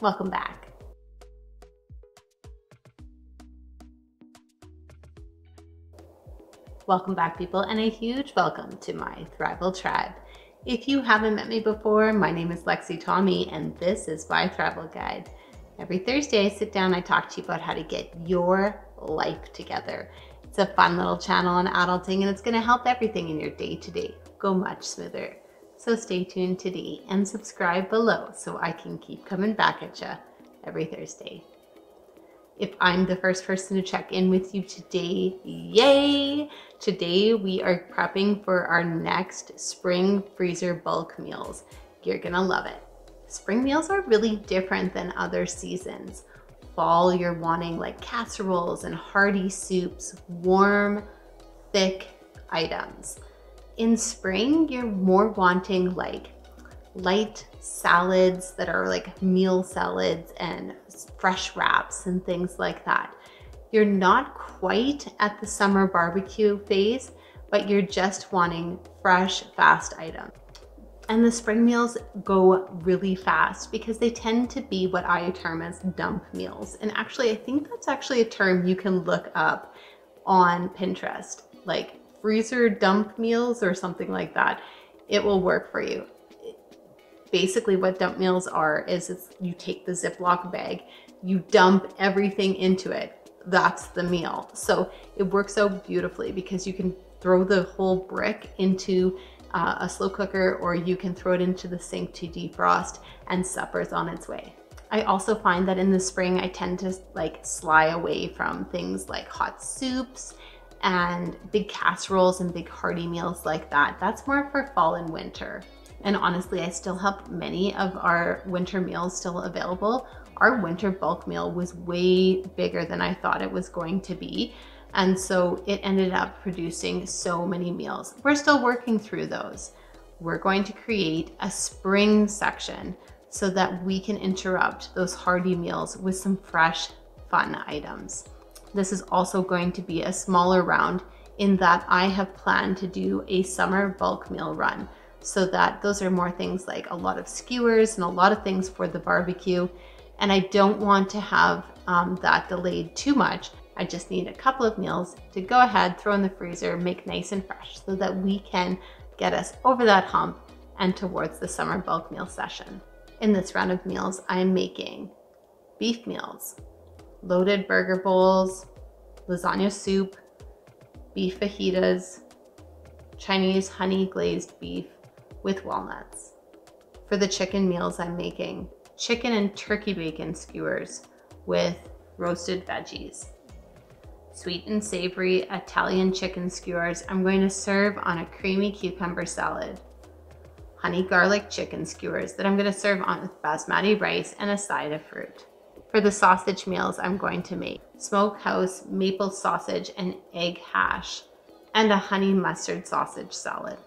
Welcome back. Welcome back, people, and a huge welcome to my Thrival Tribe. If you haven't met me before, my name is Lexi Tommy, and this is my Thrival Guide. Every Thursday, I sit down and I talk to you about how to get your life together. It's a fun little channel on adulting, and it's going to help everything in your day-to-day go much smoother. So stay tuned today and subscribe below so I can keep coming back at you every Thursday. If I'm the first person to check in with you today, yay! Today we are prepping for our next spring freezer bulk meals. You're gonna love it. Spring meals are really different than other seasons. Fall, you're wanting like casseroles and hearty soups, warm, thick items. In spring, you're more wanting like light salads that are like meal salads and fresh wraps and things like that. You're not quite at the summer barbecue phase, but you're just wanting fresh, fast items. And the spring meals go really fast because they tend to be what I term as dump meals. And actually, I think that's actually a term you can look up on Pinterest, like freezer dump meals or something like that. It will work for you. Basically what dump meals are is you take the Ziploc bag, you dump everything into it. That's the meal. So it works out beautifully because you can throw the whole brick into a slow cooker, or you can throw it into the sink to defrost, and supper's on its way. I also find that in the spring, I tend to like sly away from things like hot soups and big casseroles and big hearty meals like that. That's more for fall and winter. And honestly, I still have many of our winter meals still available. Our winter bulk meal was way bigger than I thought it was going to be. And so it ended up producing so many meals. We're still working through those. We're going to create a spring section so that we can interrupt those hearty meals with some fresh, fun items. This is also going to be a smaller round in that I have planned to do a summer bulk meal run. So that those are more things like a lot of skewers and a lot of things for the barbecue. And I don't want to have that delayed too much. I just need a couple of meals to go ahead, throw in the freezer, make nice and fresh so that we can get us over that hump and towards the summer bulk meal session. In this round of meals, I'm making beef meals, loaded burger bowls, lasagna soup, beef fajitas, Chinese honey glazed beef with walnuts. For the chicken meals, I'm making chicken and turkey bacon skewers with roasted veggies. Sweet and savory Italian chicken skewers I'm going to serve on a creamy cucumber salad. Honey garlic chicken skewers that I'm going to serve on with basmati rice and a side of fruit. For the sausage meals, I'm going to make smokehouse maple sausage and egg hash and a honey mustard sausage salad.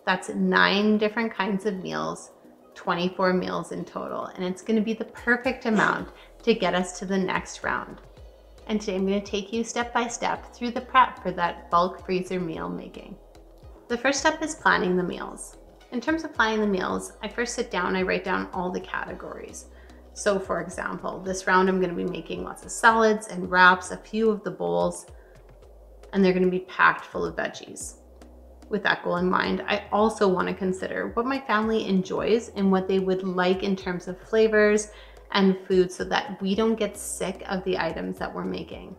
That's 9 different kinds of meals, 24 meals in total, and it's going to be the perfect amount to get us to the next round. And today I'm going to take you step by step through the prep for that bulk freezer meal making. The first step is planning the meals. In terms of planning the meals, I first sit down, I write down all the categories. So for example, this round I'm going to be making lots of salads and wraps, a few of the bowls, and they're going to be packed full of veggies. With that goal in mind, I also want to consider what my family enjoys and what they would like in terms of flavors and food so that we don't get sick of the items that we're making.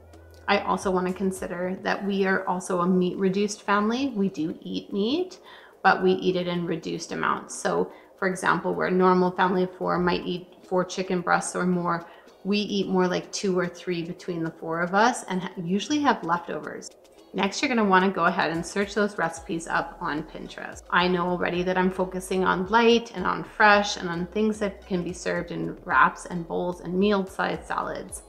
I also want to consider that we are also a meat reduced family. We do eat meat, but we eat it in reduced amounts. So for example, where a normal family of 4 might eat 4 chicken breasts or more, we eat more like 2 or 3 between the 4 of us and usually have leftovers. Next, you're going to want to go ahead and search those recipes up on Pinterest. I know already that I'm focusing on light and on fresh and on things that can be served in wraps and bowls and meal-sized salads.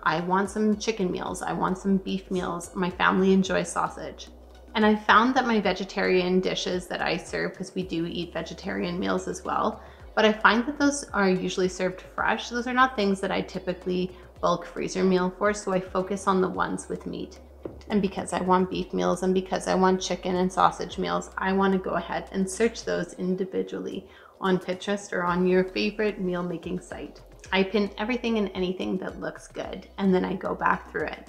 I want some chicken meals. I want some beef meals. My family enjoys sausage. And I found that my vegetarian dishes that I serve, because we do eat vegetarian meals as well, but I find that those are usually served fresh. Those are not things that I typically bulk freezer meal for, so I focus on the ones with meat. And because I want beef meals and because I want chicken and sausage meals, I want to go ahead and search those individually on Pinterest or on your favorite meal making site. I pin everything and anything that looks good, and then I go back through it.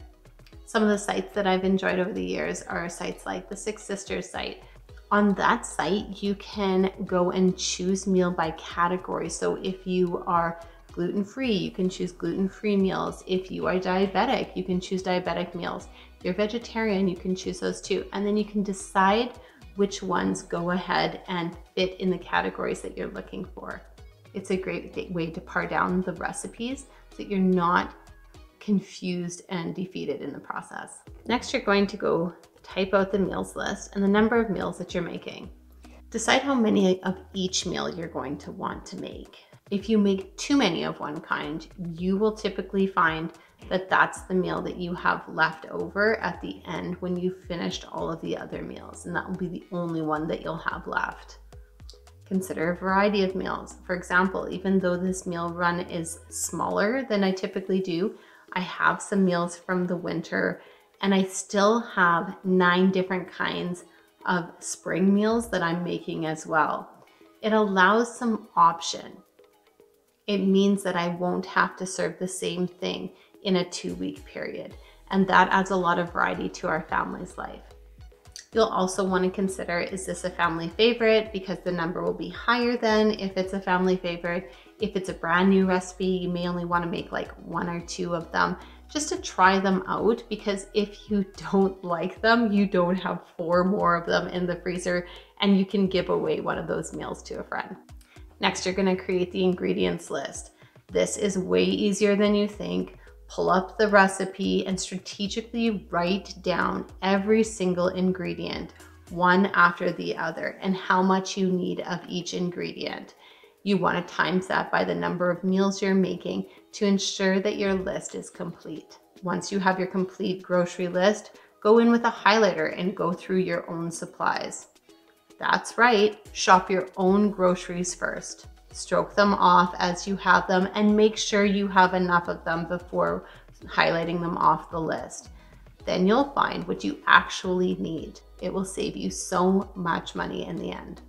Some of the sites that I've enjoyed over the years are sites like the Six Sisters site. On that site, you can go and choose meal by category. So if you are gluten-free, you can choose gluten-free meals. If you are diabetic, you can choose diabetic meals. If you're vegetarian, you can choose those too. And then you can decide which ones go ahead and fit in the categories that you're looking for. It's a great way to pare down the recipes so that you're not confused and defeated in the process. Next, you're going to go type out the meals list and the number of meals that you're making. Decide how many of each meal you're going to want to make. If you make too many of one kind, you will typically find that that's the meal that you have left over at the end when you've finished all of the other meals, and that will be the only one that you'll have left. Consider a variety of meals. For example, even though this meal run is smaller than I typically do, I have some meals from the winter, and I still have 9 different kinds of spring meals that I'm making as well. It allows some option. It means that I won't have to serve the same thing in a 2-week period, and that adds a lot of variety to our family's life. You'll also want to consider, is this a family favorite? Because the number will be higher than if it's a family favorite. If it's a brand new recipe, you may only want to make like 1 or 2 of them just to try them out, because if you don't like them, you don't have 4 more of them in the freezer and you can give away one of those meals to a friend. Next, you're going to create the ingredients list. This is way easier than you think. Pull up the recipe and strategically write down every single ingredient, one after the other, and how much you need of each ingredient. You want to times that by the number of meals you're making to ensure that your list is complete. Once you have your complete grocery list, go in with a highlighter and go through your own supplies. That's right, shop your own groceries first. Stroke them off as you have them and make sure you have enough of them before highlighting them off the list. Then you'll find what you actually need. It will save you so much money in the end.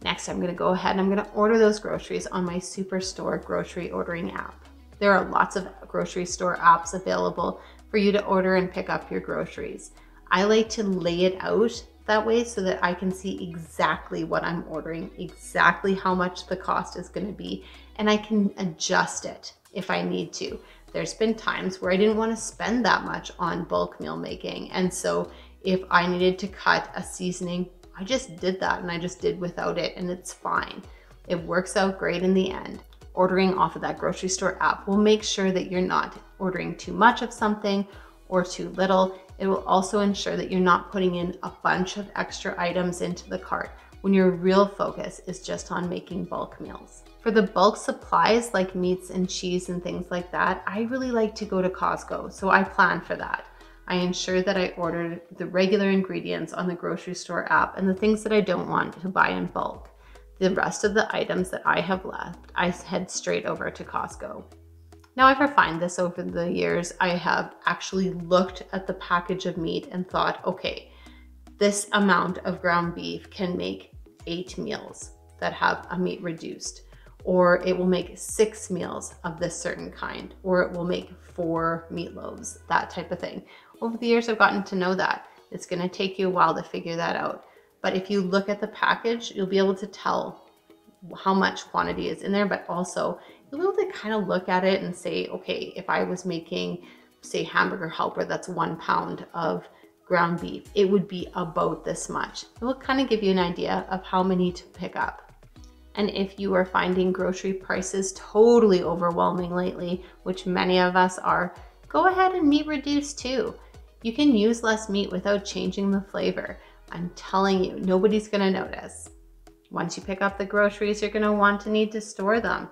Next, I'm gonna go ahead and I'm gonna order those groceries on my Superstore grocery ordering app. There are lots of grocery store apps available for you to order and pick up your groceries. I like to lay it out that way so that I can see exactly what I'm ordering, exactly how much the cost is going to be, and I can adjust it if I need to. There's been times where I didn't want to spend that much on bulk meal making, and so if I needed to cut a seasoning, I just did that, and I just did without it, and it's fine. It works out great in the end. Ordering off of that grocery store app will make sure that you're not ordering too much of something or too little. It will also ensure that you're not putting in a bunch of extra items into the cart when your real focus is just on making bulk meals. For the bulk supplies like meats and cheese and things like that, I really like to go to Costco, so I plan for that. I ensure that I ordered the regular ingredients on the grocery store app and the things that I don't want to buy in bulk. The rest of the items that I have left, I head straight over to Costco. Now, I've refined this over the years. I have actually looked at the package of meat and thought, okay, this amount of ground beef can make 8 meals that have a meat reduced, or it will make 6 meals of this certain kind, or it will make 4 meatloaves, that type of thing. Over the years, I've gotten to know that. It's gonna take you a while to figure that out. But if you look at the package, you'll be able to tell how much quantity is in there, but also you'll be able to kind of look at it and say, okay, if I was making, say, hamburger helper, that's 1 pound of ground beef, it would be about this much. It will kind of give you an idea of how many to pick up. And if you are finding grocery prices totally overwhelming lately, which many of us are, go ahead and meat reduce too. You can use less meat without changing the flavor. I'm telling you, nobody's gonna notice. Once you pick up the groceries, you're gonna need to store them.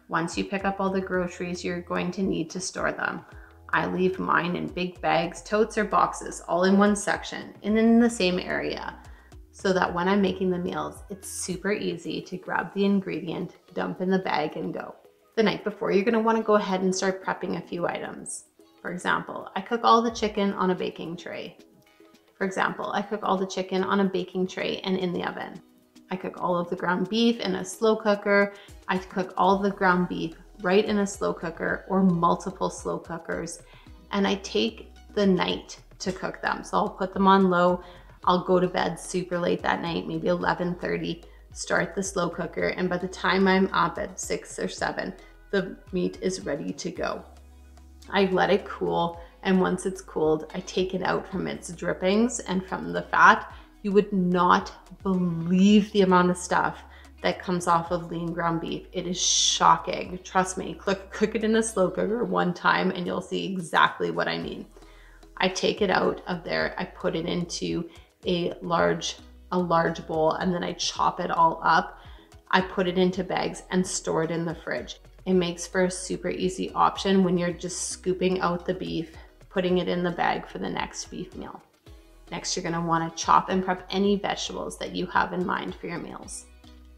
Once you pick up all the groceries, you're going to need to store them. I leave mine in big bags, totes, or boxes, all in one section and in the same area, so that when I'm making the meals, it's super easy to grab the ingredient, dump in the bag, and go. The night before, you're gonna wanna go ahead and start prepping a few items. For example, I cook all the chicken on a baking tray. And in the oven. I cook all of the ground beef in a slow cooker. I cook all of the ground beef right in a slow cooker or multiple slow cookers. And I take the night to cook them. So I'll put them on low. I'll go to bed super late that night, maybe 11:30, start the slow cooker. And by the time I'm up at 6 or 7, the meat is ready to go. I let it cool. And once it's cooled, I take it out from its drippings and from the fat. You would not believe the amount of stuff that comes off of lean ground beef. It is shocking. Trust me, cook it in a slow cooker one time and you'll see exactly what I mean. I take it out of there. I put it into a large bowl, and then I chop it all up. I put it into bags and store it in the fridge. It makes for a super easy option when you're just scooping out the beef, putting it in the bag for the next beef meal. Next, you're gonna wanna chop and prep any vegetables that you have in mind for your meals.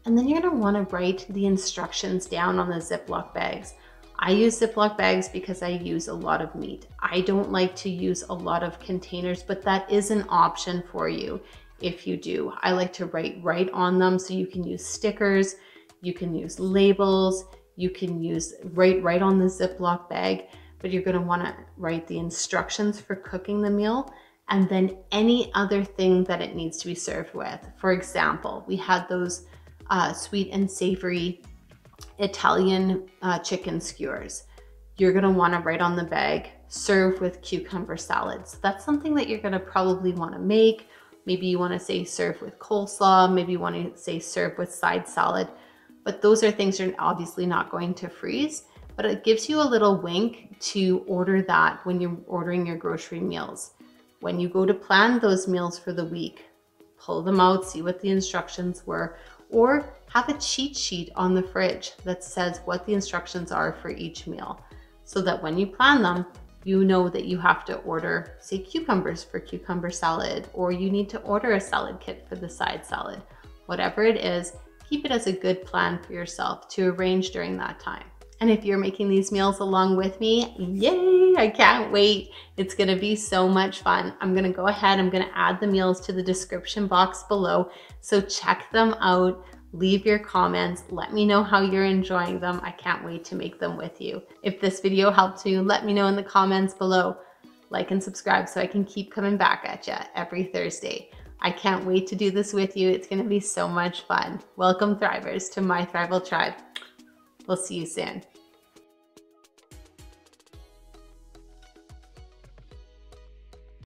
And then you're gonna wanna write the instructions down on the Ziploc bags. I use Ziploc bags because I use a lot of meat. I don't like to use a lot of containers, but that is an option for you if you do. I like to write right on them, so you can use stickers, you can use labels, you can use right on the Ziploc bag, but you're gonna wanna write the instructions for cooking the meal and then any other thing that it needs to be served with. For example, we had those sweet and savory Italian chicken skewers. You're gonna wanna write on the bag, serve with cucumber salads. That's something that you're gonna probably wanna make. Maybe you wanna say serve with coleslaw, maybe you wanna say serve with side salad, but those are things you're obviously not going to freeze, but it gives you a little wink to order that when you're ordering your grocery meals. When you go to plan those meals for the week, pull them out, see what the instructions were, or have a cheat sheet on the fridge that says what the instructions are for each meal, so that when you plan them, you know that you have to order, say, cucumbers for cucumber salad, or you need to order a salad kit for the side salad. Whatever it is, keep it as a good plan for yourself to arrange during that time. And if you're making these meals along with me, yay, I can't wait. It's gonna be so much fun. I'm gonna go ahead, I'm gonna add the meals to the description box below, so check them out. Leave your comments, let me know how you're enjoying them. I can't wait to make them with you. If this video helped you, let me know in the comments below. Like and subscribe so I can keep coming back at you every Thursday. I can't wait to do this with you. It's gonna be so much fun. Welcome, Thrivers, to my Thrival Tribe. We'll see you soon.